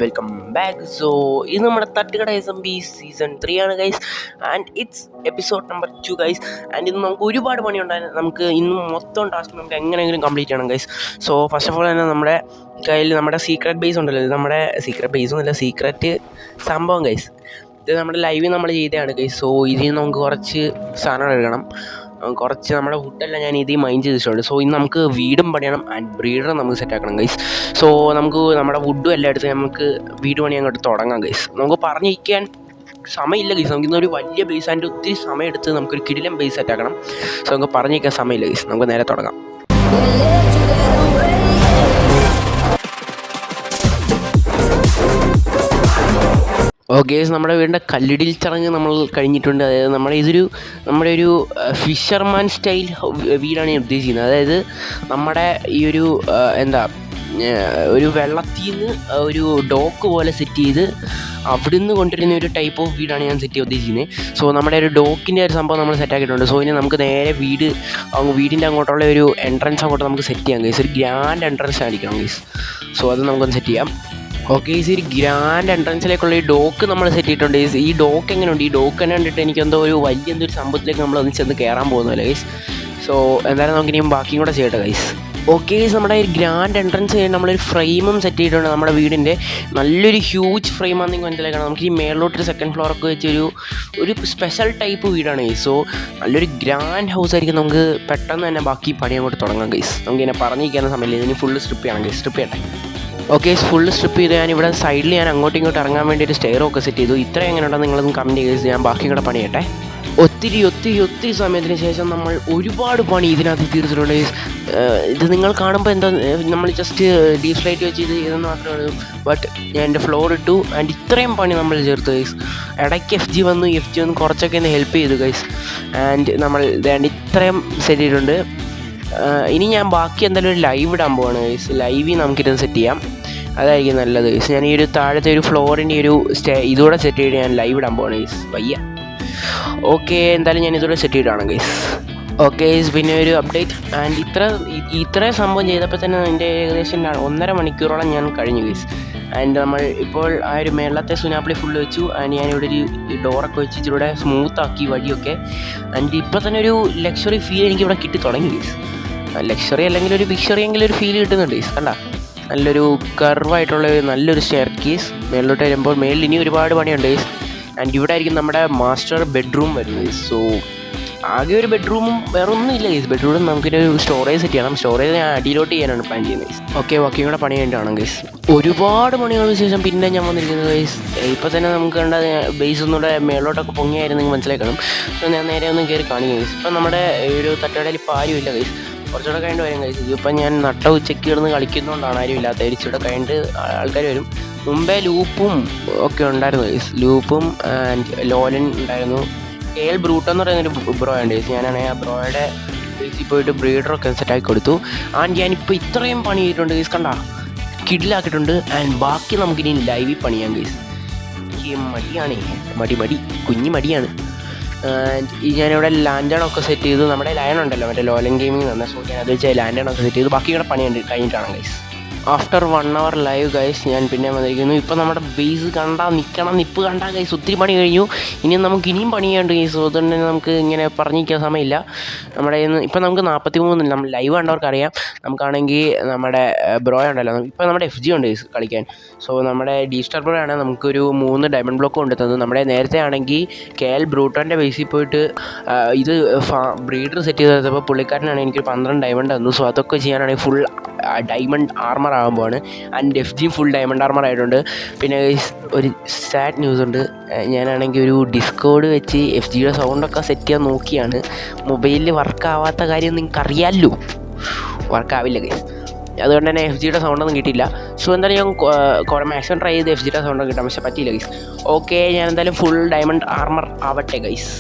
Welcome back. So ഇത് നമ്മുടെ തട്ടുകട SMB സീസൺ 3 ആണ് guys, and it's episode number 2 guys. And ഇന്ന് നമുക്ക് ഒരുപാട് പണിയുണ്ടായിരുന്നു. നമുക്ക് ഇന്ന് മൊത്തം ടാസ്ക് നമുക്ക് എങ്ങനെയെങ്കിലും കംപ്ലീറ്റ് ചെയ്യണം guys. So first of all തന്നെ നമ്മുടെ കയ്യിൽ നമ്മുടെ സീക്രട്ട് ബേസ് ഉണ്ടല്ലോ, ഇത് നമ്മുടെ സീക്രട്ട് ബേസൊന്നുമില്ല, സീക്രട്ട് സംഭവം ഗൈസ്. ഇത് നമ്മുടെ ലൈവിൽ നമ്മൾ ചെയ്തതാണ് ഗൈസ്. സോ ഇതിൽ നമുക്ക് കുറച്ച് സാധനങ്ങൾ എടുക്കണം. കുറച്ച് നമ്മുടെ വുഡെല്ലാം ഞാൻ ഇതിൽ മൈൻഡ് ചെയ്തിട്ടുണ്ട്. സോ ഇന്ന് നമുക്ക് വീടും പണിയണം ആൻഡ് ബ്രീഡർ നമുക്ക് സെറ്റ് ആക്കണം ഗൈസ്. സോ നമുക്ക് നമ്മുടെ വുഡും എല്ലാം എടുത്ത് നമുക്ക് വീട് പണി അങ്ങോട്ട് തുടങ്ങാം ഗൈസ്. നമുക്ക് പറഞ്ഞിരിക്കാൻ സമയമില്ല ഗൈസ്. നമുക്കിന്നൊരു വലിയ ബേസ് ആൻഡ് ഒത്തിരി സമയം എടുത്ത് നമുക്കൊരു കിടിലം ബേസ് സെറ്റ് ആക്കണം. സോ നമുക്ക് പറഞ്ഞിരിക്കാൻ സമയമില്ല ഗൈസ്, നമുക്ക് നേരെ തുടങ്ങാം. ഓക്കെ, നമ്മുടെ വീടിൻ്റെ കല്ലിടിൽ ചടങ്ങ് നമ്മൾ കഴിഞ്ഞിട്ടുണ്ട്. അതായത് നമ്മുടെ ഒരു ഫിഷർമാൻ സ്റ്റൈൽ വീടാണ് ഞാൻ ഉദ്ദേശിക്കുന്നത്. അതായത് നമ്മുടെ ഈ ഒരു ഒരു വെള്ളത്തിൽ നിന്ന് ഒരു ഡോക്ക് പോലെ സെറ്റ് ചെയ്ത് അവിടുന്ന് കൊണ്ടുവരുന്ന ഒരു ടൈപ്പ് ഓഫ് വീടാണ് ഞാൻ സെറ്റ് ചെയ്യാൻ ഉദ്ദേശിക്കുന്നത്. സോ നമ്മുടെ ഒരു ഡോക്കിൻ്റെ ഒരു സംഭവം നമ്മൾ സെറ്റ് ആക്കിയിട്ടുണ്ട്. സോ ഇനി നമുക്ക് നേരെ വീടിൻ്റെ അങ്ങോട്ടുള്ള ഒരു എൻട്രൻസ് അങ്ങോട്ട് നമുക്ക് സെറ്റ് ചെയ്യാം ഗൈസ്. ഒരു ഗ്രാൻഡ് എൻട്രൻസ് ആയിരിക്കണം ഗൈസ്. സോ അത് നമുക്കൊന്ന് സെറ്റ് ചെയ്യാം. ഓക്കെ, ഈ ഒരു ഗ്രാൻഡ് എൻട്രൻസിലേക്കുള്ള ഈ ഡോക്ക് നമ്മൾ സെറ്റ് ചെയ്തിട്ടുണ്ട്. ഈ ഡോക്ക് എങ്ങനെയുണ്ട്? ഈ ഡോക്ക് തന്നെ കണ്ടിട്ട് എനിക്കെന്തോ ഒരു വലിയ എന്തൊരു സംഭവത്തിലേക്ക് നമ്മൾ ഒന്ന് ചെന്ന് കയറാൻ പോകുന്നല്ലോ ഗൈസ്. സോ എന്തായാലും നമുക്ക് ഇനിയും ബാക്കിയും കൂടെ ചെയ്യട്ടെ ഗൈസ്. ഓക്കെ, നമ്മുടെ ഈ ഗ്രാൻഡ് എൻട്രൻസ് കഴിഞ്ഞ് നമ്മളൊരു ഫ്രെയിമും സെറ്റ് ചെയ്തിട്ടുണ്ട്. നമ്മുടെ വീടിൻ്റെ നല്ലൊരു ഹ്യൂജ് ഫ്രെയിമാണെന്ന് നിങ്ങൾക്ക് മനസ്സിലാക്കണം. നമുക്ക് ഈ മേളിലോട്ടൊരു സെക്കൻഡ് ഫ്ലോറൊക്കെ വെച്ചൊരു സ്പെഷ്യൽ ടൈപ്പ് വീടാണ് ഗൈസ്. സോ നല്ലൊരു ഗ്രാൻഡ് ഹൗസ് ആയിരിക്കും. നമുക്ക് പെട്ടെന്ന് തന്നെ ബാക്കി പണി അങ്ങോട്ട് തുടങ്ങാം ഗൈസ്. നമുക്ക് ഇങ്ങനെ പറഞ്ഞിരിക്കുന്ന സമയമില്ല, ഇനി ഫുള്ള് സ്ട്രിപ്പ് ചെയ്യണം ഗൈസ്. സ്ട്രിപ്പ് ചെയ്യട്ടെ. ഓക്കെ, ഫുള്ള് സ്ട്രിപ്പ് ചെയ്ത് ഞാനിവിടെ സൈഡിൽ ഞാൻ അങ്ങോട്ടും ഇങ്ങോട്ട് ഇറങ്ങാൻ വേണ്ടി ഒരു സ്റ്റെയറൊക്കെ സെറ്റ് ചെയ്തു. ഇത്ര എങ്ങനെയുണ്ടെന്ന് നിങ്ങളൊന്ന് കമൻറ്റ് ചെയ്ത് ഞാൻ ബാക്കി കൂടെ പണി ചെയ്യട്ടെ. ഒത്തിരി സമയത്തിന് ശേഷം നമ്മൾ ഒരുപാട് പണി ഇതിനകത്ത് തീർത്തിട്ടുണ്ട്. ഇത് നിങ്ങൾ കാണുമ്പോൾ എന്താ, നമ്മൾ ജസ്റ്റ് ഡീപ് ലൈറ്റ് വെച്ച് ഇത് ചെയ്തെന്ന് മാത്രമേ ഉള്ളൂ. ബട്ട് ഞാൻ എൻ്റെ ഫ്ലോർ ഇട്ടു ആൻഡ് ഇത്രയും പണി നമ്മൾ ചേർത്ത് ഗൈസ്. ഇടയ്ക്ക് FG വന്നു കുറച്ചൊക്കെ ഒന്ന് ഹെൽപ്പ് ചെയ്തു ഗൈസ്. ആൻഡ് നമ്മൾ ഇത്രയും സെറ്റ് ചെയ്തിട്ടുണ്ട്. ഇനി ഞാൻ ബാക്കി എന്തായാലും ഒരു ലൈവ് ഇടാൻ പോവാണ് ഗൈസ്. ലൈവിൽ നമുക്കിരുന്ന് സെറ്റ് ചെയ്യാം, അതായിരിക്കും നല്ലത് ഗൈസ്. ഞാൻ ഈ ഒരു താഴത്തെ ഒരു ഫ്ലോറിൻ്റെ ഒരു ഇതുകൂടെ സെറ്റ് ചെയ്ത് ഞാൻ ലൈവ് ഇടാൻ പോവാണ് ഗൈസ്. വയ്യ. ഓക്കെ, എന്തായാലും ഞാൻ ഇതുകൂടെ സെറ്റ് ചെയ്തിട്ടാണ് ഗൈസ്. ഓക്കെ, പിന്നെ ഒരു അപ്ഡേറ്റ്. ആൻഡ് ഇത്രയും സംഭവം ചെയ്തപ്പോൾ തന്നെ എൻ്റെ ഏകദേശം 1.5 മണിക്കൂറോളം ഞാൻ കഴിഞ്ഞു ഗൈസ്. ആൻഡ് നമ്മൾ ഇപ്പോൾ ആ ഒരു മേളത്തെ സുനാപ്പിളി ഫുള്ള് വെച്ചു. ആൻഡ് ഞാനിവിടെ ഒരു ഡോറൊക്കെ വെച്ച് ഇച്ചിലൂടെ സ്മൂത്താക്കി വഴിയൊക്കെ. ആൻഡ് ഇപ്പോൾ തന്നെ ഒരു ലക്ഷറി ഫീൽ എനിക്കിവിടെ കിട്ടി തുടങ്ങി ഗൈസ്. ലക്ഷറി അല്ലെങ്കിൽ ഒരു ബിക്ഷറി എങ്കിലും ഒരു ഫീൽ കിട്ടുന്നുണ്ട് ഗൈസ്. കണ്ട, നല്ലൊരു കർവായിട്ടുള്ള നല്ലൊരു സ്റ്റെയർ കേസ്. മേളിലോട്ട് വരുമ്പോൾ മേളിൽ ഇനി ഒരുപാട് പണിയുണ്ട് ഗൈസ്. ആൻഡ് ഇവിടെ ആയിരിക്കും നമ്മുടെ മാസ്റ്റർ ബെഡ്റൂം വരുന്നത്. സോ ആകെ ഒരു ബെഡ്റൂമും വേറെ ഒന്നും ഇല്ല ഗൈസ്. ബെഡ്റൂമിൽ നമുക്കൊരു സ്റ്റോറേജ് സെറ്റ് ചെയ്യണം. സ്റ്റോറേജ് ഞാൻ അടിയിലോട്ട് ചെയ്യാനാണ് പ്ലാൻ ചെയ്യുന്നത് ഗൈസ്. ഓക്കെ, ബാക്കിയും കൂടെ പണി വേണ്ടിയാണ് ഗൈസ്. ഒരുപാട് പണികൾക്ക് ശേഷം പിന്നെ ഞാൻ വന്നിരിക്കുന്നത് ഗൈസ്. ഇപ്പോൾ തന്നെ നമുക്ക് കണ്ട ബേസ് ഒന്നുകൂടെ മേളിലോട്ടൊക്കെ പൊങ്ങിയായിരുന്നു മനസ്സിലാക്കണം. സോ ഞാൻ നേരെ ഒന്ന് കയറി കാണിക്കും ഗൈസ്. ഇപ്പം നമ്മുടെ ഒരു തട്ടുകടയിൽ ഇപ്പോൾ ആരുമില്ല ഗൈസ്. കുറച്ചുകൂടെ കഴിഞ്ഞിട്ട് വരും ഗൈസ്. ഇതിപ്പോൾ ഞാൻ നട്ട ഉച്ചയ്ക്ക് കിടന്ന് കളിക്കുന്നതുകൊണ്ടാണ് ആരും ഇല്ലാത്ത. ഇച്ചിരി കഴിഞ്ഞിട്ട് ആൾക്കാർ വരും. മുമ്പേ ലൂപ്പും ഒക്കെ ഉണ്ടായിരുന്നു ഗൈസ്. ലൂപ്പും ആൻഡ് ലോലൻ ഉണ്ടായിരുന്നു. KL ബ്രൂട്ടോ എന്ന് പറയുന്നൊരു ബ്രോ ഉണ്ട് ഗൈസ്. ഞാനാണെങ്കിൽ ആ ബ്രോയുടെ ബേസിൽ പോയിട്ട് ബ്രീഡറൊക്കെ സെറ്റാക്കി കൊടുത്തു. ആൻഡ് ഞാനിപ്പോൾ ഇത്രയും പണി ചെയ്തിട്ടുണ്ട് ഗൈസ്. കണ്ട, കിഡിലാക്കിയിട്ടുണ്ട്. ആൻഡ് ബാക്കി നമുക്കിനി ലൈവിൽ പണിയാം ഗൈസ്. എനിക്ക് മടിയാണ്, മടി കുഞ്ഞു മടിയാണ്. ഞാനിവിടെ ലാൻഡേണൊക്കെ സെറ്റ് ചെയ്തു. നമ്മുടെ ലയൺ ഉണ്ടല്ലോ, മറ്റേ ലോലൻ ഗെയിമിങ് തന്നെ. സോ ഞാൻ അത് വെച്ചാൽ ലാൻഡേണൊക്കെ സെറ്റ് ചെയ്തു. ബാക്കി കൂടെ പണി കഴിഞ്ഞിട്ടാണ് guys. After 1 hour live guys ഞാൻ പിന്നെ വന്നിരിക്കുന്നു. ഇപ്പോൾ നമ്മുടെ ബേസ് നിപ്പ് കണ്ടാൽ ഗൈസ് ഒത്തിരി പണി കഴിഞ്ഞു. നമുക്ക് ഇനിയും പണി ചെയ്യാണ്ട് ഗൈസ്. അതുകൊണ്ട് തന്നെ നമുക്ക് ഇങ്ങനെ പറഞ്ഞിരിക്കാൻ സമയമില്ല. നമ്മുടെ ഇപ്പം നമുക്ക് 43 നമ്മൾ ലൈവ് കണ്ടവർക്ക് അറിയാം. നമുക്കാണെങ്കിൽ നമ്മുടെ ബ്രോ ഉണ്ടല്ലോ, ഇപ്പോൾ നമ്മുടെ FG ഉണ്ട് ഗൈസ് കളിക്കാൻ. സോ നമ്മുടെ D-Star ബ്രോ ആണ് നമുക്കൊരു 3 ഡയമണ്ട് ബ്ലോക്ക് കൊണ്ടുത്തന്നത്. നമ്മുടെ നേരത്തെ ആണെങ്കിൽ KL ബ്രൂട്ടോൻ്റെ ബേസിൽ പോയിട്ട് ഇത് ബ്രീഡർ സെറ്റ് ചെയ്തപ്പോൾ പുള്ളിക്കാരനാണെങ്കിൽ എനിക്ക് 12 ഡയമണ്ട് തന്നു. സോ അതൊക്കെ ചെയ്യാനാണെങ്കിൽ ഫുൾ ഡയമണ്ട് ആർമർ ആകുമ്പോഴാണ്. And FG full diamond armour ആയിട്ടുണ്ട്. പിന്നെ ഒരു സാഡ് ന്യൂസ് ഉണ്ട്. ഞാനാണെങ്കിൽ ഒരു ഡിസ്കോഡ് വെച്ച് FGയുടെ സൗണ്ടൊക്കെ സെറ്റ് ചെയ്യാൻ നോക്കിയാണ്. മൊബൈലിൽ വർക്കാവാത്ത കാര്യം നിങ്ങൾക്ക് അറിയാമല്ലോ, വർക്കാവില്ല ഗൈസ്. അതുകൊണ്ട് തന്നെ FGയുടെ സൗണ്ടൊന്നും കിട്ടിയില്ല. സോ എന്തായാലും ഞാൻ കുറേ മാക്സിമം ട്രൈ ചെയ്ത് FGയുടെ സൗണ്ടൊക്കെ കിട്ടാം, പക്ഷേ പറ്റിയില്ല ഗൈസ്. ഓക്കെ, ഞാൻ എന്തായാലും ഫുൾ ഡയമണ്ട് ആർമർ ആവട്ടെ ഗൈസ്.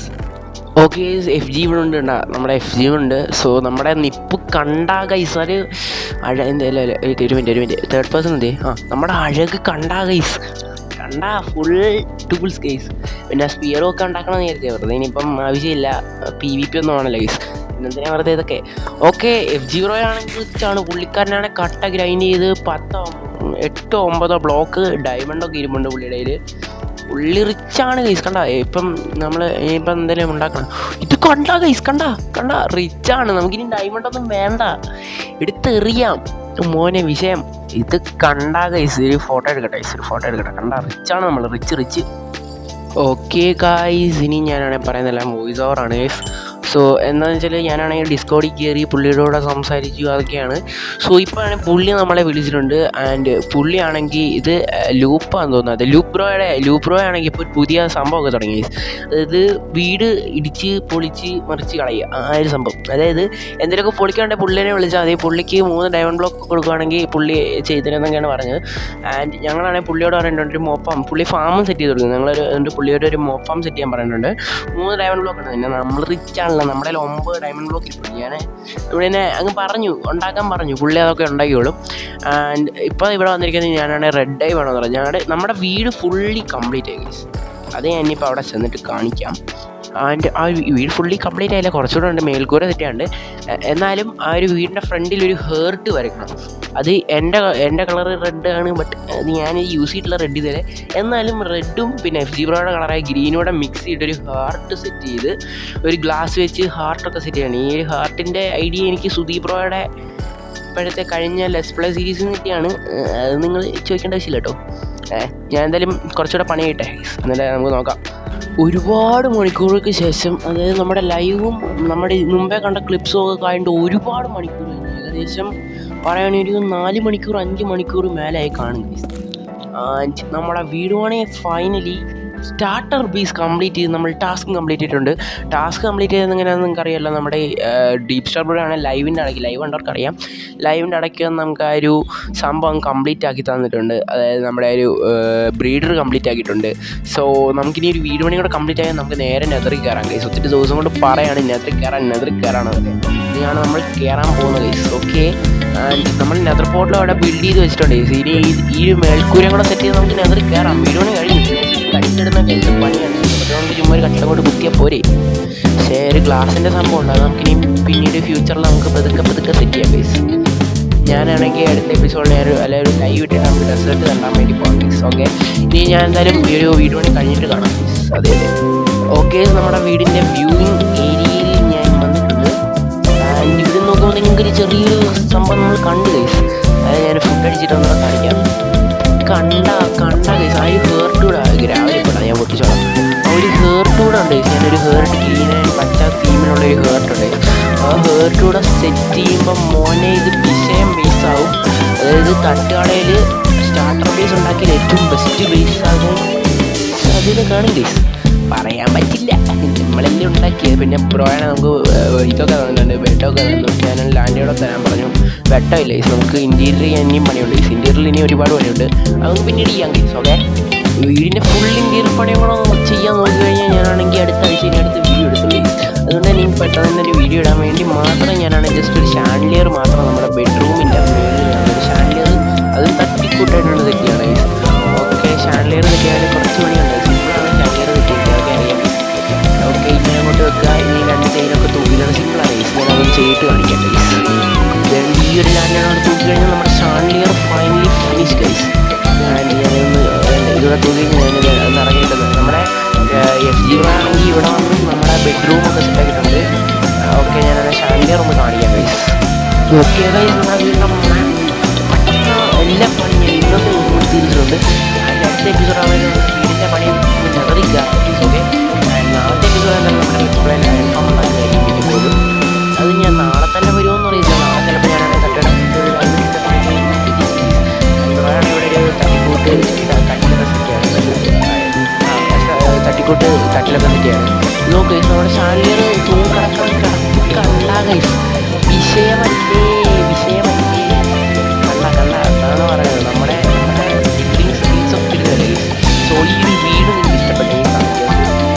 ഓക്കെ, FG ഇവിടെ ഉണ്ട്. നമ്മുടെ FG ഉണ്ട്. സോ നമ്മുടെ നിപ്പ് കണ്ടാ ഗൈസ് അത് ഒരു മിനിറ്റ് തേർഡ് പേഴ്സൺ എന്തേ നമ്മുടെ അഴക് കണ്ടാ ഗൈസ്. കണ്ടാ ഫുൾ ടൂൾസ് ഗൈസ്. പിന്നെ സ്പിയറും ഒക്കെ ഉണ്ടാക്കണമെന്ന് വിചാരിച്ചേ. വെറുതെ ഇനിയിപ്പം ആവശ്യമില്ല, PvP ഒന്നും ആണല്ലോ ഗൈസ്. പിന്നെന്തിനാ വെറുതെ ഇതൊക്കെ. ഓക്കെ, F0 ആണെങ്കിൽ റിച്ചാണ്. പുള്ളിക്കാരനാണ് കട്ട ഗ്രൈൻഡ് ചെയ്ത് 8-9 ബ്ലോക്ക് ഡയമണ്ടൊക്കെ ഇരുമ്പുണ്ട് പുള്ളിയുടെ കയ്യിൽ. പുള്ളി റിച്ചാണ് ഗൈസ്. കണ്ട ഇപ്പം നമ്മൾ ഇനിയിപ്പം എന്തെങ്കിലും ഉണ്ടാക്കണം. ഇത് കണ്ട ഗൈസ്, കണ്ട റിച്ചാണ്. നമുക്കിനി ഡയമണ്ടൊന്നും വേണ്ട, എടുത്തെറിയാം മോനെ വിഷയം. ഇത് കണ്ട ഗൈസ്, ഒരു ഫോട്ടോ എടുക്കട്ടെ. കണ്ട റിച്ചാണ് നമ്മൾ, റിച്ച്. ഓക്കെ ഗൈസ്, ഇനി ഞാനാണെങ്കിൽ പറയുന്നതെല്ലാം വോയിസ് ഓവറാണ് ഗൈസ്. സോ എന്താണെന്ന് വെച്ചാൽ ഞാനാണെങ്കിൽ ഡിസ്കോഡിൽ കയറി പുള്ളിയുടെ കൂടെ സംസാരിച്ചു, അതൊക്കെയാണ്. സോ ഇപ്പോഴാണെങ്കിൽ പുള്ളി നമ്മളെ വിളിച്ചിട്ടുണ്ട്. ആൻഡ് പുള്ളിയാണെങ്കിൽ ഇത് ലൂപ്പാന്ന് തോന്നുന്നത്. ലൂപ്പ് ബ്രോ ആണെങ്കിൽ ഇപ്പോൾ പുതിയ സംഭവമൊക്കെ തുടങ്ങി. അതായത് വീട് ഇടിച്ച് പൊളിച്ച് മറിച്ച് കളയുക, ആ ഒരു സംഭവം. അതായത് എന്തെങ്കിലുമൊക്കെ പൊളിക്കാണ്ടെങ്കിൽ പുള്ളിനെ വിളിച്ചാൽ മതി. പുള്ളിക്ക് 3 ഡയമണ്ട് ബ്ലോക്ക് കൊടുക്കുകയാണെങ്കിൽ പുള്ളി ചെയ്തതെന്നൊക്കെയാണ് പറഞ്ഞത്. ആൻഡ് ഞങ്ങളാണെങ്കിൽ പുള്ളിയോട് പറഞ്ഞിട്ടുണ്ട് ഒരു മോഫാം, പുള്ളി ഫാമും സെറ്റ് ചെയ്ത് കൊടുക്കും. ഞങ്ങൾ പുള്ളിയോട് ഒരു മോഫാം സെറ്റ് ചെയ്യാൻ പറഞ്ഞിട്ടുണ്ട്. 3 ഡയമണ്ട് ബ്ലോക്ക് ഉണ്ട്. പിന്നെ നമ്മൾ റിച്ച് ആണല്ലോ, നമ്മുടെ 9 ഡയമണ്ട് ബ്ലോക്ക് ഇരിക്കും. ഞാൻ ഇവിടെ തന്നെ അങ്ങ് ഉണ്ടാക്കാൻ പറഞ്ഞു. പുള്ളി അതൊക്കെ ഉണ്ടാക്കിയോളും. ആൻഡ് ഇപ്പോൾ ഇവിടെ വന്നിരിക്കുന്നത് ഞാനാണെങ്കിൽ റെഡ് ഐ വേണമെന്ന് പറഞ്ഞു. നമ്മുടെ വീട് ഫുള്ളി കംപ്ലീറ്റ് ആയി. അത് ഞാൻ ഇനിയിപ്പോൾ അവിടെ ചെന്നിട്ട് കാണിക്കാം. ആൻഡ് ആ വീട് ഫുള്ളി കംപ്ലീറ്റ് ആയില്ല, കുറച്ചുകൂടെ ഉണ്ട്, മേൽക്കൂര തെറ്റാണ്ട്. എന്നാലും ആ ഒരു വീടിൻ്റെ ഫ്രണ്ടിലൊരു ഹേർട്ട് വരയ്ക്കണം. അത് എൻ്റെ കളർ റെഡ് ആണ്, ബട്ട് അത് ഞാൻ യൂസ് ചെയ്തിട്ടുള്ള റെഡ് ഇതുവരെ. എന്നാലും റെഡും പിന്നെ F0 കളറായ ഗ്രീനൂടെ മിക്സ് ചെയ്തിട്ടൊരു ഹാർട്ട് സെറ്റ് ചെയ്ത് ഒരു ഗ്ലാസ് വെച്ച് ഹാർട്ടൊക്കെ സെറ്റ് ചെയ്യണം. ഈ ഒരു ഹാർട്ടിൻ്റെ ഐഡിയ എനിക്ക് സുദീപ്രോയുടെ ഇപ്പോഴത്തെ കഴിഞ്ഞ ലെസ് പ്ലേ സീരീസിൽ നിന്ന് കിട്ടിയാണ്. അത് നിങ്ങൾ ചോദിക്കേണ്ട ആവശ്യമില്ല കേട്ടോ. ഞാൻ എന്തായാലും കുറച്ചുകൂടെ പണി ചെയ്യട്ടെ, എന്നിട്ട് നമുക്ക് നോക്കാം. ഒരുപാട് മണിക്കൂറുകൾക്ക് ശേഷം, അതായത് നമ്മുടെ ലൈവും നമ്മുടെ മുമ്പേ കണ്ട ക്ലിപ്സും ഒക്കെ കഴിഞ്ഞിട്ട് ഒരുപാട് മണിക്കൂർ കഴിഞ്ഞു. ഏകദേശം പറയുകയാണെങ്കിൽ ഒരു 4 മണിക്കൂർ 5 മണിക്കൂർ മേലായി കാണുന്നു. നമ്മുടെ വീടുവാണെങ്കിൽ ഫൈനലി സ്റ്റാർട്ടർ ബേസ് കംപ്ലീറ്റ് ചെയ്ത് നമ്മൾ ടാസ്ക് കംപ്ലീറ്റ് ചെയ്തിട്ടുണ്ട്. ടാസ്ക് കംപ്ലീറ്റ് ചെയ്തെന്ന് എങ്ങനെയാണെന്ന് നിങ്ങൾക്ക് അറിയാമല്ലോ. നമ്മുടെ ഡീപ് സ്റ്റാർ ബ്രോയാണ് ലൈവിൻ്റെ ഇടയ്ക്ക്, ലൈവ് കണ്ടവർക്കറിയാം, ലൈവിൻ്റെ ഇടയ്ക്ക് നമുക്ക് ആ ഒരു സംഭവം കംപ്ലീറ്റ് ആക്കി തന്നിട്ടുണ്ട്. അതായത് നമ്മുടെ ഒരു ബ്രീഡർ കംപ്ലീറ്റ് ആക്കിയിട്ടുണ്ട്. സോ നമുക്കിനി ഒരു വീട് പണി കൂടെ കംപ്ലീറ്റ് ആയാൽ നമുക്ക് നേരെ നെതറിൽ കയറാം ഗൈസ്. ഒത്തിരി ദിവസം കൊണ്ട് പറയാണ് നെതറിൽ കയറാണെന്നൊക്കെ. ഇതാണ് നമ്മൾ കയറാൻ പോകുന്നത് ഗൈസ്. ഓക്കെ, നമ്മൾ നെതർ പോർട്ടലും അവിടെ ബിൽഡ് ചെയ്ത് വെച്ചിട്ടുണ്ട് ഗൈസ്. ഇനി ഈ ഒരു മേൽക്കൂരം കൂടെ സെറ്റ് ചെയ്ത് നമുക്ക് നെതറിൽ കയറാം. വീട് പണി കഴിഞ്ഞു. കട്ടിടുന്ന കേസ് പണിയാണ്, അതുകൊണ്ട് ചുമ്മാ ഒരു കട്ടം കൊണ്ട് കുത്തിയാൽ പോരെ. പക്ഷേ ഒരു ഗ്ലാസിൻ്റെ സംഭവം ഉണ്ട്, അത് നമുക്കിനി പിന്നീട് ഫ്യൂച്ചറിൽ നമുക്ക് പതുക്കെ സെറ്റ് ചെയ്യാം ഗൈസ്. ഞാനാണെങ്കിൽ അടുത്ത എപ്പിസോഡിൽ അല്ലെങ്കിൽ ഒരു ലൈവ് ഇട്ടിട്ട് നമുക്ക് ഡെസേർട്ട് കണ്ടാൻ വേണ്ടി പോകാം ഗൈസ്. ഓക്കെ, ഇനി ഞാൻ എന്തായാലും ഈ ഒരു വീഡിയോ പണി കഴിഞ്ഞിട്ട് കാണാം ഗൈസ്. അതെ. ഓക്കെ, നമ്മുടെ വീടിൻ്റെ വ്യൂയിങ് ഏരിയയിൽ ഞാൻ വന്നിട്ടുണ്ട്. ആൻഡ് ഇവിടെ നോക്കുമ്പോൾ നിങ്ങൾക്കൊരു ചെറിയൊരു സംഭവം നമ്മൾ കണ്ടു ഗൈസ്. അതായത് ഞാൻ ഫുഡ് അടിച്ചിട്ടൊന്നും കാണിക്കാം. കണ്ട ഗൈസ്, ആ ഒരു ഹേർട്ടൂടെ രാവിലെ പെടാം, ഞാൻ പൊട്ടിച്ചോളാം. ആ ഒരു ഹേർട്ടൂടെ ഉണ്ട് ഗൈസ്. ഞാനൊരു ഹേർട്ട് ഗ്രീൻ ആൻഡ് പച്ച തീമിലുള്ള ഒരു ഹേർട്ടുണ്ട്. ആ ഹേർട്ടൂടെ സെറ്റ് ചെയ്യുമ്പോൾ മോനെ ഇത് വിഷയം ബേസ് ആവും. അതായത് തട്ടുകടയിൽ സ്റ്റാർട്ടർ ബേസ് ഉണ്ടാക്കിയാൽ ഏറ്റവും ബെസ്റ്റ് ബേസ് ആകും. അതിന് കാണും ഗൈസ്, പറയാൻ പറ്റില്ല, നമ്മളെല്ലാം ഉണ്ടാക്കിയത്. പിന്നെ ബ്രോയാണ് നമുക്ക് ഇതൊക്കെ തന്നിട്ടുണ്ട്, വെട്ടമൊക്കെ തന്നു. ഞാൻ ലാൻഡിയോടെ തരാൻ പറഞ്ഞു. വെട്ടമില്ല ഗൈസ്, നമുക്ക് ഇൻറ്റീരിയർ ഇനിയും പണിയുണ്ട് ഗൈസ്. ഇൻറ്റീരിയറിൽ ഇനി ഒരുപാട് പണിയുണ്ട്, അതൊന്നും പിന്നീട് ചെയ്യാം ഗൈസ്. ഓക്കെ, വീടിൻ്റെ ഫുൾ ഇൻറ്റീരിയർ പണിയും കൂടെ ചെയ്യാൻ നോക്കി കഴിഞ്ഞാൽ ഞാനാണെങ്കിൽ അടുത്ത ആഴ്ച ഇനി അടുത്ത് വീഡിയോ എടുത്തുള്ളൂ. അതുകൊണ്ട് തന്നെ എനിക്ക് പെട്ടെന്ന് തന്നെ ഒരു വീഡിയോ ഇടാൻ വേണ്ടി മാത്രം ഞാനാണ് ജസ്റ്റ് ഒരു ഷാൻഡിലിയർ മാത്രം നമ്മുടെ ബെഡ്റൂമിൻ്റെ ഒരു ഷാൻഡിലിയർ, അതും തട്ടിക്കൂട്ടായിട്ടുള്ള തെറ്റിയാണ് ഗൈസ്. ഓക്കെ, ഷാൻഡിലിയർ തെറ്റിയാൽ കുറച്ച് പണിയുണ്ട്. സിമ്പിളാണ് ഷാൻഡിലിയർ തെറ്റിയിട്ട്, അതൊക്കെ അറിയാം. ഓക്കെ, ഇങ്ങനെ അങ്ങോട്ട് വെക്കുക. ഇനി 2 ചെയിനൊക്കെ തൂക്കിയിടാൻ സിമ്പിളാണ് ഗൈസ്. ഞാൻ അതൊന്നും ചെയ്തിട്ട് കാണിക്കാം ഗൈസ്. ഈ ഒരു ലാൻഡാണ് തൂക്കി കഴിഞ്ഞാൽ നമ്മുടെ chandelier finally finish guys. And ഞാനൊന്ന് ഇവിടെ തൂക്കി ഞാനിത് ഇറങ്ങിയിട്ടത്. നമ്മുടെ F0 ആണെങ്കിൽ ഇവിടെ വന്ന് നമ്മുടെ ബെഡ്റൂമൊക്കെ സെറ്റാക്കിയിട്ടുണ്ട്. ഓക്കെ, ഞാനത് ഷാൻഡിലിയർ ഒന്ന് കാണിക്കാം ഗൈസ്. ഓക്കെ ഗൈസ്, നമ്മുടെ വീടിൻ്റെ പെട്ടെന്ന് എല്ലാ പണി ഞാൻ ഇന്നത്തെ തീർച്ചിട്ടുണ്ട്. അതിൻ്റെ അടുത്ത എപ്പിസോഡാണെങ്കിൽ വീടിൻ്റെ പണി നെതറിക്കുക. ഓക്കെ, നാളത്തെ എപ്പിസോഡ് എന്തായാലും നമ്മുടെ എപ്പോഴും കൺഫേം ഉണ്ടാക്കി പോകും. അത് ഞാൻ നാളെ തന്നെ വരുമെന്ന് അറിയില്ല. നാളെ ചിലപ്പോൾ ഞാനാണ് കട്ടിടം കട്ടിലൊക്കെ സെറ്റിയാണ്. നോക്ക് നമ്മുടെ ഷാൻഡിലിയർ തൂക്കിടക്കണം കണ്ട ഗൈസ്. വിഷയമല്ലേ കണ്ട അതാണ് പറയുന്നത്. നമ്മുടെ സ്കിൽസ് ഒത്തിരി ഗൈസ്. സോ ഈ ഒരു വീട് നിങ്ങൾക്ക് ഇഷ്ടപ്പെട്ടെങ്കിൽ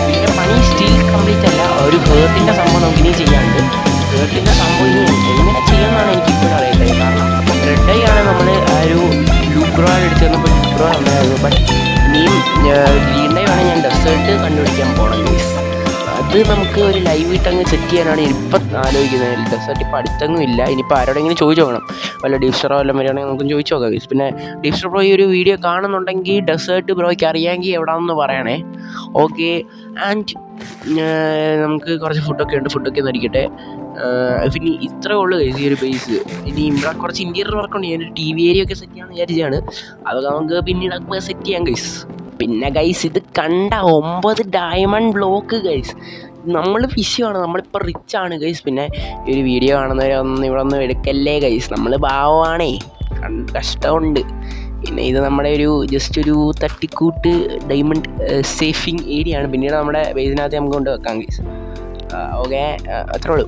പിന്നെ പണി സ്റ്റിൽ കംപ്ലീറ്റ് അല്ല. ഒരു ഹേർട്ടിൻ്റെ സംഭവം നമുക്കിനി ചെയ്യാനുണ്ട്. ഹേർട്ടിൻ്റെ സംഭവം ഇനി എങ്ങനെ ചെയ്യുമെന്നാണ് എനിക്കിപ്പോഴും അറിയുന്നത്. കാരണം റെഡ് ഐ ആണ് നമ്മൾ ആ ഒരു ലൂബ്രോ എടുത്ത് തന്നപ്പോൾ ലൂബ്രോ നന്നായിരുന്നു. ബട്ട് ഇനിയും ഗ്രീൻ ഡൈ വേണം ഞാൻ ഡെസേർട്ട് കണ്ടുപിടിക്കാൻ പോകണം ഗൈസ്. അത് അത് നമുക്ക് ഒരു ലൈവ് ഇട്ടങ്ങ് സെറ്റ് ചെയ്യാനാണ് ഇപ്പം ആലോചിക്കുന്നത്. ഡെസേർട്ട് ഇപ്പം അടുത്തൊന്നും ഇല്ല. ഇനിയിപ്പോൾ ആരോടെങ്കിലും ചോദിച്ചു നോക്കണം, വല്ല ഡീപ്സ്റ്ററോ വല്ലതും വരികയാണെങ്കിൽ നമുക്കും ചോദിച്ചു നോക്കാം ഗൈസ്. പിന്നെ ഡീപ്സ്റ്റർ ബ്രോ ഈ ഒരു വീഡിയോ കാണുന്നുണ്ടെങ്കിൽ ഡെസേർട്ട് ബ്രോയ്ക്ക് അറിയാമെങ്കിൽ എവിടെയാണെന്ന് പറയണേ. ഓക്കെ, ആൻഡ് നമുക്ക് കുറച്ച് ഫുഡൊക്കെ ഉണ്ട്, ഫുഡൊക്കെ ഒന്ന് അടിക്കട്ടെ. പിന്നെ ഇത്രേ ഉള്ളൂ ഗൈസ് ഈ ഒരു ബേസ്. ഇനി ഇവിടെ കുറച്ച് ഇൻറ്റീരിയർ വർക്കുണ്ട്, ഞാനൊരു ടി വി ഏരിയ ഒക്കെ സെറ്റ് ചെയ്യാമെന്ന് വിചാരിച്ചാണ്. അതൊക്കെ നമുക്ക് പിന്നീട് സെറ്റ് ചെയ്യാം ഗൈസ്. പിന്നെ ഗൈസ് ഇത് കണ്ട 9 ഡയമണ്ട് ബ്ലോക്ക് ഗൈസ്. നമ്മൾ ഫിഷാണ്, നമ്മളിപ്പോൾ റിച്ചാണ് ഗൈസ്. പിന്നെ ഈ ഒരു വീഡിയോ കാണുന്നവരൊന്നും ഇവിടെ ഒന്നും എടുക്കല്ലേ ഗൈസ്, നമ്മൾ പാവമാണേ, കഷ്ടമുണ്ട്. പിന്നെ ഇത് നമ്മുടെ ഒരു ജസ്റ്റ് ഒരു തട്ടിക്കൂട്ട് ഡയമണ്ട് സേഫിങ് ഏരിയ ആണ്. പിന്നീട് നമ്മുടെ ബേസിനകത്ത് നമുക്ക് കൊണ്ട് വെക്കാം ഗൈസ്. ഓക്കെ, അത്രേ ഉള്ളൂ.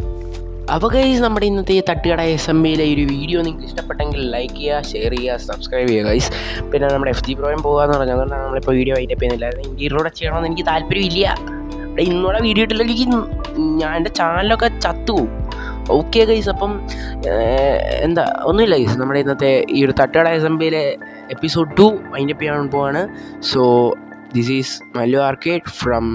അപ്പോൾ ഗൈസ് നമ്മുടെ ഇന്നത്തെ ഈ തട്ടുകട SMBയിലെ ഈ ഒരു വീഡിയോ നിങ്ങൾക്ക് ഇഷ്ടപ്പെട്ടെങ്കിൽ ലൈക്ക് ചെയ്യുക, ഷെയർ ചെയ്യുക, സബ്സ്ക്രൈബ് ചെയ്യുക ഗൈസ്. പിന്നെ നമ്മുടെ FG പ്രോയും പോകാമെന്ന് പറഞ്ഞു, അതുകൊണ്ടാണ് നമ്മളിപ്പോൾ വീഡിയോ വൈൻഡപ്പ് ചെയ്യുന്നില്ലായിരുന്നു. ഇൻറ്റീരിയറോടെ ചെയ്യണമെന്ന് എനിക്ക് താല്പര്യമില്ല. ഇവിടെ ഇന്നോടെ വീഡിയോ ഇട്ടില്ലെങ്കിൽ ഞാൻ എൻ്റെ ചാനലൊക്കെ ചത്തുപോകും. ഓക്കെ ഗൈസ്, അപ്പം എന്താ ഒന്നുമില്ല ഗൈസ്, നമ്മുടെ ഇന്നത്തെ ഈ ഒരു തട്ടുകട SMBയിലെ എപ്പിസോഡ് 2 വൈൻഡപ്പ് ചെയ്യാൻ പോവാണ്. So this is Mallu arcade from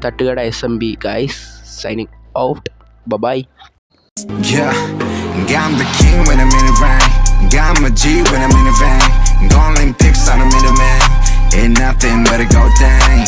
തട്ടുകട SMB guys, signing out. Bye-bye. Yeah, I'm the king when I'm in the rain. Got my G when I'm in the van. Gone Olympics on a middleman. Ain't nothing but a gold thing.